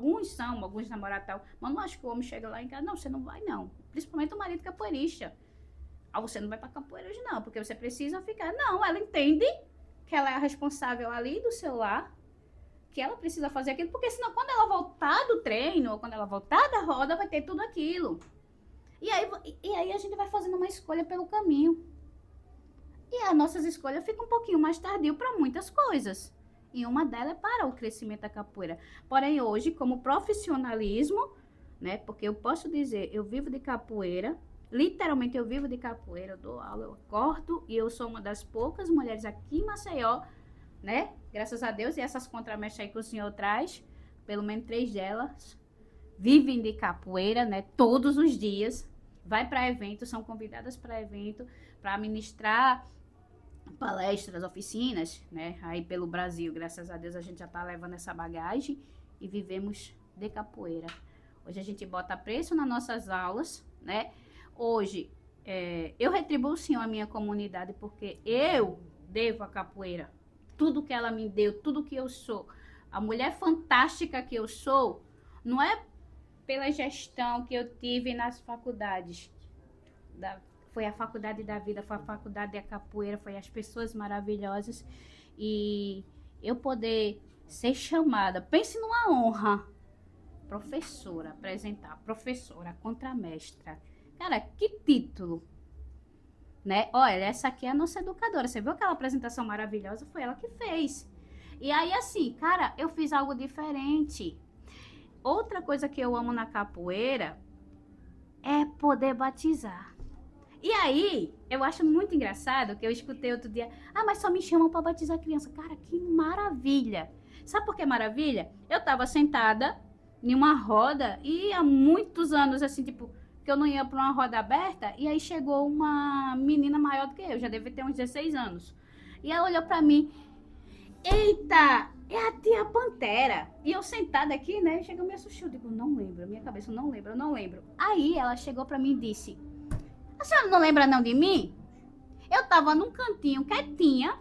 alguns namorados tal, mas não acho que o homem chega lá em casa, não, você não vai não. Principalmente o marido capoeirista. Ah, você não vai pra capoeira hoje não, porque você precisa ficar. Não, ela entende que ela é a responsável ali do seu lar, que ela precisa fazer aquilo, porque senão quando ela voltar do treino, ou quando ela voltar da roda, vai ter tudo aquilo. E aí a gente vai fazendo uma escolha pelo caminho. E as nossas escolhas ficam um pouquinho mais tardio para muitas coisas. E uma delas é para o crescimento da capoeira. Porém, hoje, como profissionalismo, né? Porque eu posso dizer, eu vivo de capoeira, literalmente eu vivo de capoeira, eu dou aula, eu acordo e eu sou uma das poucas mulheres aqui em Maceió, né? Graças a Deus, e essas contramestras aí que o senhor traz, pelo menos 3 delas, vivem de capoeira, né? Todos os dias, vai para evento, são convidadas para evento, para ministrar palestras, oficinas, né? Aí pelo Brasil, graças a Deus, a gente já tá levando essa bagagem e vivemos de capoeira. Hoje a gente bota preço nas nossas aulas, né? Hoje, eu retribuo sim a minha comunidade, porque eu devo a capoeira tudo que ela me deu, tudo que eu sou. A mulher fantástica que eu sou, não é pela gestão que eu tive nas faculdades. Foi a faculdade da vida, foi a faculdade da capoeira, foi as pessoas maravilhosas. E eu poder ser chamada, pense numa honra, professora, apresentar, professora, contramestra. Cara, que título! Né? Olha, essa aqui é a nossa educadora. Você viu aquela apresentação maravilhosa? Foi ela que fez. E aí, assim, cara, eu fiz algo diferente. Outra coisa que eu amo na capoeira é poder batizar. E aí, eu acho muito engraçado que eu escutei outro dia, mas só me chamam para batizar criança. Cara, que maravilha! Sabe por que maravilha? Eu tava sentada em uma roda e há muitos anos, assim, tipo, que eu não ia para uma roda aberta, e aí chegou uma menina maior do que eu, já deve ter uns 16 anos. E ela olhou para mim, eita, é a tia Pantera. E eu sentada aqui, né, chegou me assustou, eu digo, não lembro, minha cabeça, eu não lembro. Aí ela chegou para mim e disse, a senhora não lembra não de mim? Eu tava num cantinho quietinha,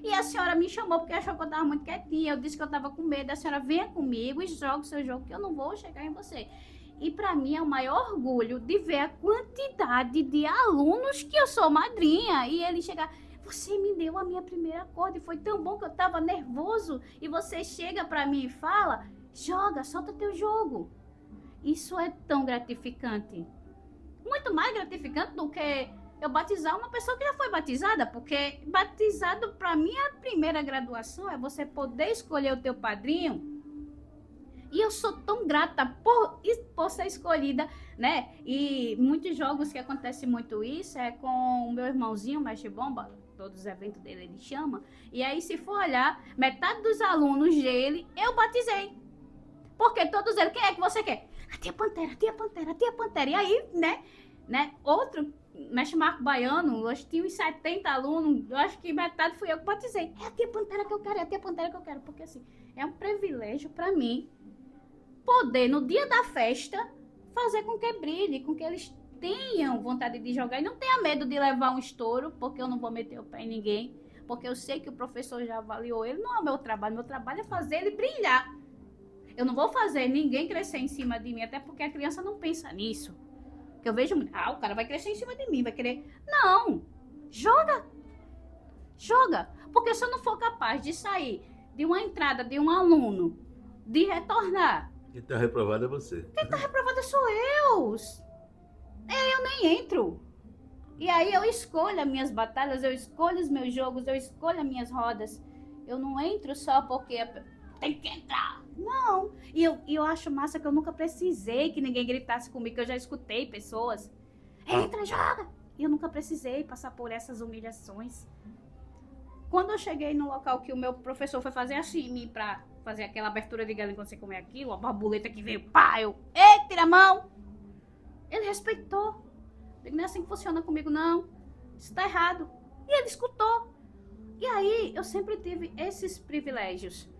e a senhora me chamou porque achou que eu tava muito quietinha, eu disse que eu tava com medo, a senhora venha comigo e joga o seu jogo, que eu não vou chegar em você. E para mim é o maior orgulho de ver a quantidade de alunos que eu sou madrinha. E ele chegar, você me deu a minha primeira corda e foi tão bom que eu estava nervoso. E você chega para mim e fala, joga, solta teu jogo. Isso é tão gratificante. Muito mais gratificante do que eu batizar uma pessoa que já foi batizada. Porque batizado, para mim, a primeira graduação é você poder escolher o teu padrinho. E eu sou tão grata por ser escolhida, né? E muitos jogos que acontece muito isso é com o meu irmãozinho, o Mestre Bomba, todos os eventos dele ele chama. E aí, se for olhar, metade dos alunos dele, eu batizei. Porque todos eles, quem é que você quer? A tia Pantera, a tia Pantera, a tia Pantera. E aí, né? Outro, Mestre Marco Baiano, hoje tinha uns 70 alunos, eu acho que metade fui eu que batizei. É a tia Pantera que eu quero, é a tia Pantera que eu quero. Porque assim, é um privilégio para mim poder, no dia da festa, fazer com que brilhe, com que eles tenham vontade de jogar e não tenha medo de levar um estouro, porque eu não vou meter o pé em ninguém, porque eu sei que o professor já avaliou ele, não é o meu trabalho é fazer ele brilhar. Eu não vou fazer ninguém crescer em cima de mim, até porque a criança não pensa nisso. Que eu vejo, o cara vai crescer em cima de mim, vai querer... Não! Joga! Porque se eu não for capaz de sair de uma entrada de um aluno, de retornar... Quem tá reprovado é você. Quem tá reprovado sou eu. Eu nem entro. E aí eu escolho as minhas batalhas, eu escolho os meus jogos, eu escolho as minhas rodas. Eu não entro só porque tem que entrar. Não. E eu acho massa que eu nunca precisei que ninguém gritasse comigo, que eu já escutei pessoas. Entra, joga. E eu nunca precisei passar por essas humilhações. Quando eu cheguei no local que o meu professor foi fazer assim em mim pra fazer aquela abertura de galinha quando você comer aquilo, a borboleta que veio, pá, ei, tira a mão. Ele respeitou. Não é assim que funciona comigo, não. Isso tá errado. E ele escutou. E aí, eu sempre tive esses privilégios.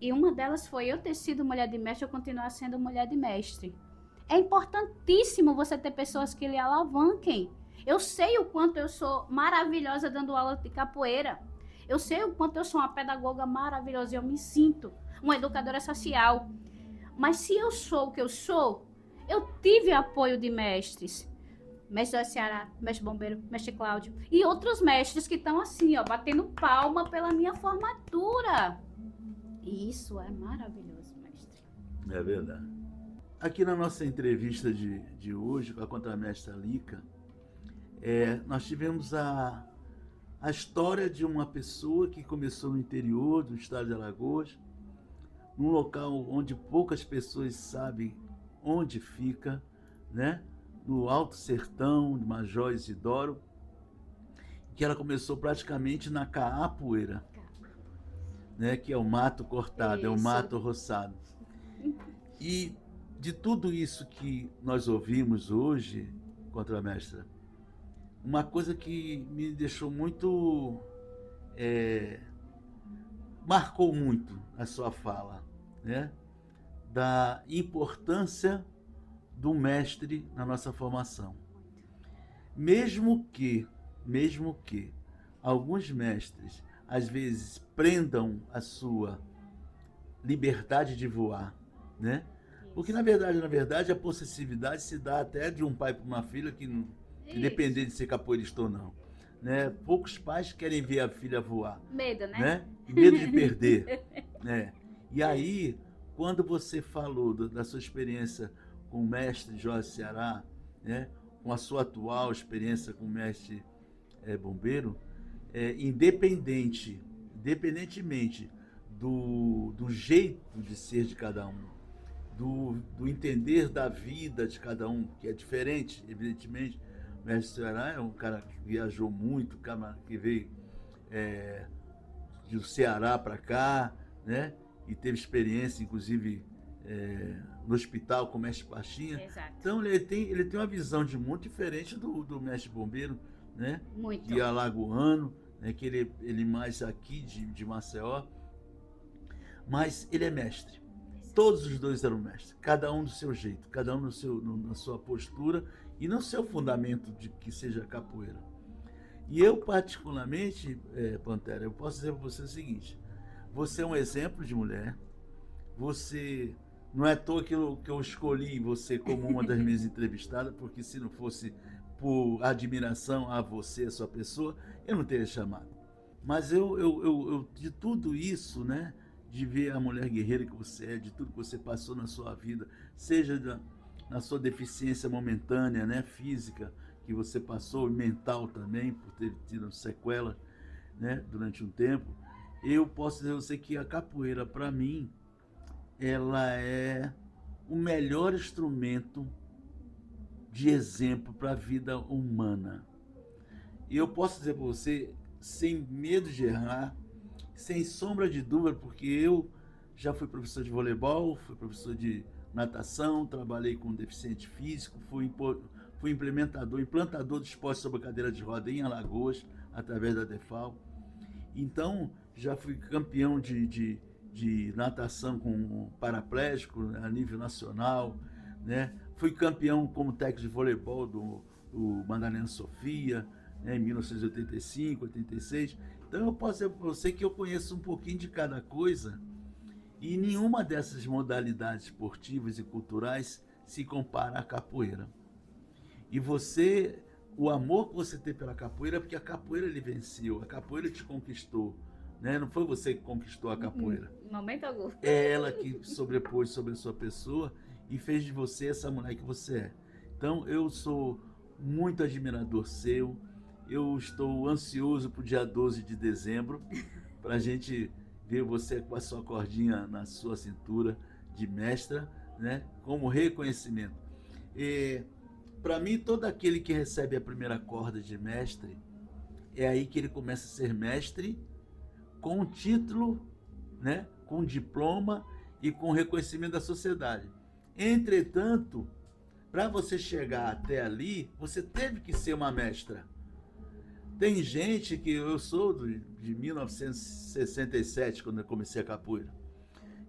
E uma delas foi eu ter sido mulher de mestre, eu continuar sendo mulher de mestre. É importantíssimo você ter pessoas que lhe alavanquem. Eu sei o quanto eu sou maravilhosa dando aula de capoeira. Eu sei o quanto eu sou uma pedagoga maravilhosa e eu me sinto uma educadora social. Mas se eu sou o que eu sou, eu tive apoio de mestres. Mestre do Ceará, mestre bombeiro, mestre Cláudio e outros mestres que estão assim, ó, batendo palma pela minha formatura. E isso é maravilhoso, mestre. É verdade. Aqui na nossa entrevista de hoje com a contramestra Lica, nós tivemos a história de uma pessoa que começou no interior do estado de Alagoas, num local onde poucas pessoas sabem onde fica, né? No Alto Sertão, de Major Isidoro, que ela começou praticamente na Caapoeira, né? Que é o mato cortado, Isso. É o mato roçado. E de tudo isso que nós ouvimos hoje, contramestra, uma coisa que me deixou muito... marcou muito a sua fala, né? Da importância do mestre na nossa formação. Mesmo que alguns mestres, às vezes, prendam a sua liberdade de voar, né? Porque, na verdade, a possessividade se dá até de um pai para uma filha que independente de ser capoeirista ou não. Né? Poucos pais querem ver a filha voar. Medo, né? Né? Medo de perder. Né? E aí, quando você falou da sua experiência com o mestre Jorge Ceará, né? Com a sua atual experiência com o mestre bombeiro, independentemente do jeito de ser de cada um, do entender da vida de cada um, que é diferente, evidentemente. O mestre Ceará é um cara que viajou muito, que veio do Ceará para cá, né? E teve experiência, inclusive, no hospital com o mestre Pachinha. Exato. Então ele tem uma visão de mundo diferente do mestre bombeiro, né? Muito. Que é alagoano, né? Que ele mais aqui de Maceió. Mas ele é mestre. Todos os dois eram mestres, cada um do seu jeito, cada um na sua postura e no seu fundamento de que seja capoeira. E eu, particularmente, Pantera, eu posso dizer para você o seguinte: você é um exemplo de mulher, você não é à toa que eu escolhi você como uma das minhas entrevistadas, porque se não fosse por admiração a você, a sua pessoa, eu não teria chamado. Mas eu de tudo isso, né? De ver a mulher guerreira que você é, de tudo que você passou na sua vida, seja na sua deficiência momentânea, né, física, que você passou, e mental também, por ter tido sequela, né, durante um tempo, eu posso dizer a você que a capoeira, para mim, ela é o melhor instrumento de exemplo para a vida humana. E eu posso dizer para você, sem medo de errar, sem sombra de dúvida, porque eu já fui professor de voleibol, fui professor de natação, trabalhei com deficiente físico, fui implantador de esporte sobre cadeira de roda em Alagoas, através da DEFAL. Então, já fui campeão de natação com paraplégico a nível nacional, né? Fui campeão como técnico de voleibol do Madalena Sofia, né, em 1985, 86. Então eu posso dizer para você que eu conheço um pouquinho de cada coisa e nenhuma dessas modalidades esportivas e culturais se compara à capoeira. E você, o amor que você tem pela capoeira é porque a capoeira lhe venceu, a capoeira te conquistou, né? Não foi você que conquistou a capoeira. Momento algum. É ela que sobrepôs sobre a sua pessoa e fez de você essa mulher que você é. Então eu sou muito admirador seu. Eu estou ansioso para o dia 12 de dezembro, para a gente ver você com a sua cordinha na sua cintura de mestra, né, como reconhecimento. Para mim, todo aquele que recebe a primeira corda de mestre, é aí que ele começa a ser mestre com um título, né, com um diploma e com reconhecimento da sociedade. Entretanto, para você chegar até ali, você teve que ser uma mestra. Tem gente que eu sou de 1967, quando eu comecei a capoeira.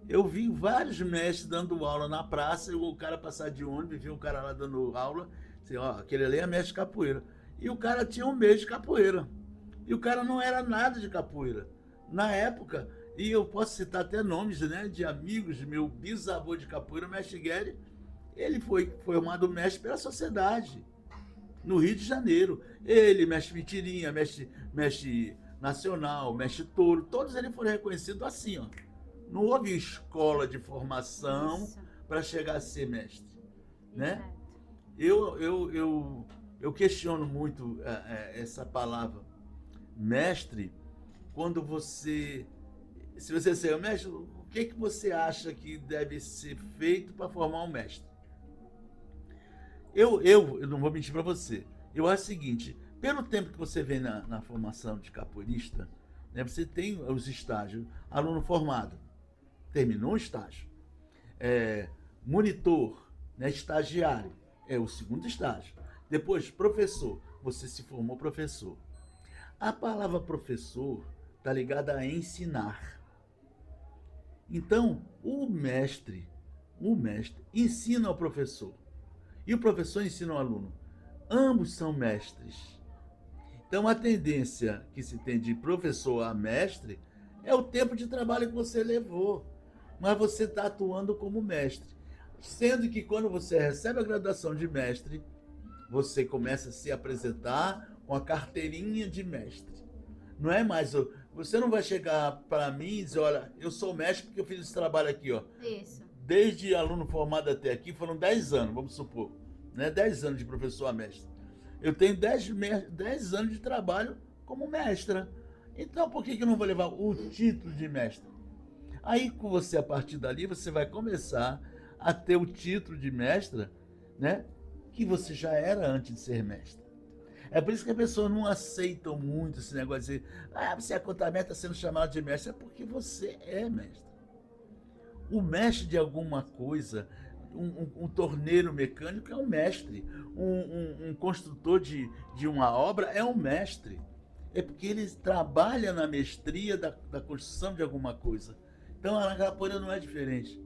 Eu vi vários mestres dando aula na praça, e o cara passar de ônibus, vi um cara lá dando aula, assim, ó, aquele ali é mestre de capoeira. E o cara tinha um mês de capoeira. E o cara não era nada de capoeira. Na época, E eu posso citar até nomes, né, de amigos, meu bisavô de capoeira, o mestre Guedes, ele foi formado mestre pela sociedade, no Rio de Janeiro. Ele, mestre Mentirinha, mestre Nacional, mestre Touro, todos eles foram reconhecidos assim, ó. Não houve escola de formação para chegar a ser mestre, né? Eu questiono muito essa palavra mestre, quando você, se você disser, mestre, o que você acha que deve ser feito para formar um mestre? Eu não vou mentir para você. Eu acho o seguinte, pelo tempo que você vem na formação de capoeirista, né, você tem os estágios, aluno formado, terminou o estágio, monitor, né, estagiário, é o segundo estágio. Depois, professor, você se formou professor. A palavra professor está ligada a ensinar. Então, o mestre ensina ao professor. E o professor ensina ao aluno. Ambos são mestres. Então, a tendência que se tem de professor a mestre é o tempo de trabalho que você levou. Mas você está atuando como mestre. Sendo que quando você recebe a graduação de mestre, você começa a se apresentar com a carteirinha de mestre. Não é mais... Você não vai chegar para mim e dizer, olha, eu sou mestre porque eu fiz esse trabalho aqui, ó. Isso. Desde aluno formado até aqui, foram 10 anos, vamos supor. Né? 10 anos de professor a mestre. Eu tenho 10 anos de trabalho como mestra. Então, por que eu não vou levar o título de mestre? Aí, com você, a partir dali, você vai começar a ter o título de mestra, né? Que você já era antes de ser mestre. É por isso que as pessoas não aceitam muito esse negócio de dizer, você é contador, está sendo chamado de mestre. É porque você é mestre. O mestre de alguma coisa, um torneiro mecânico é um mestre. Um construtor de uma obra é um mestre. É porque ele trabalha na mestria da construção de alguma coisa. Então a capoeira não é diferente.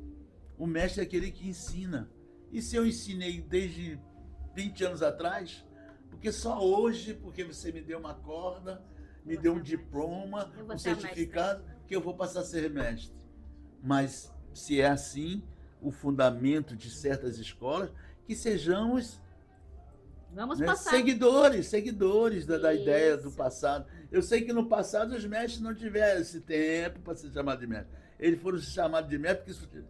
O mestre é aquele que ensina. E se eu ensinei desde 20 anos atrás, porque só hoje, porque você me deu uma corda, me deu um diploma, um certificado, que eu vou passar a ser mestre. Mas se é assim, o fundamento de certas escolas, que sejamos seguidores da ideia do passado. Eu sei que no passado os mestres não tiveram esse tempo para ser chamado de mestre. Eles foram chamados de mestre porque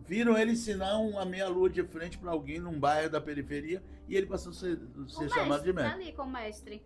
viram ele ensinar uma meia-lua de frente para alguém num bairro da periferia e ele passou a ser chamado de mestre. Tá ali com o mestre.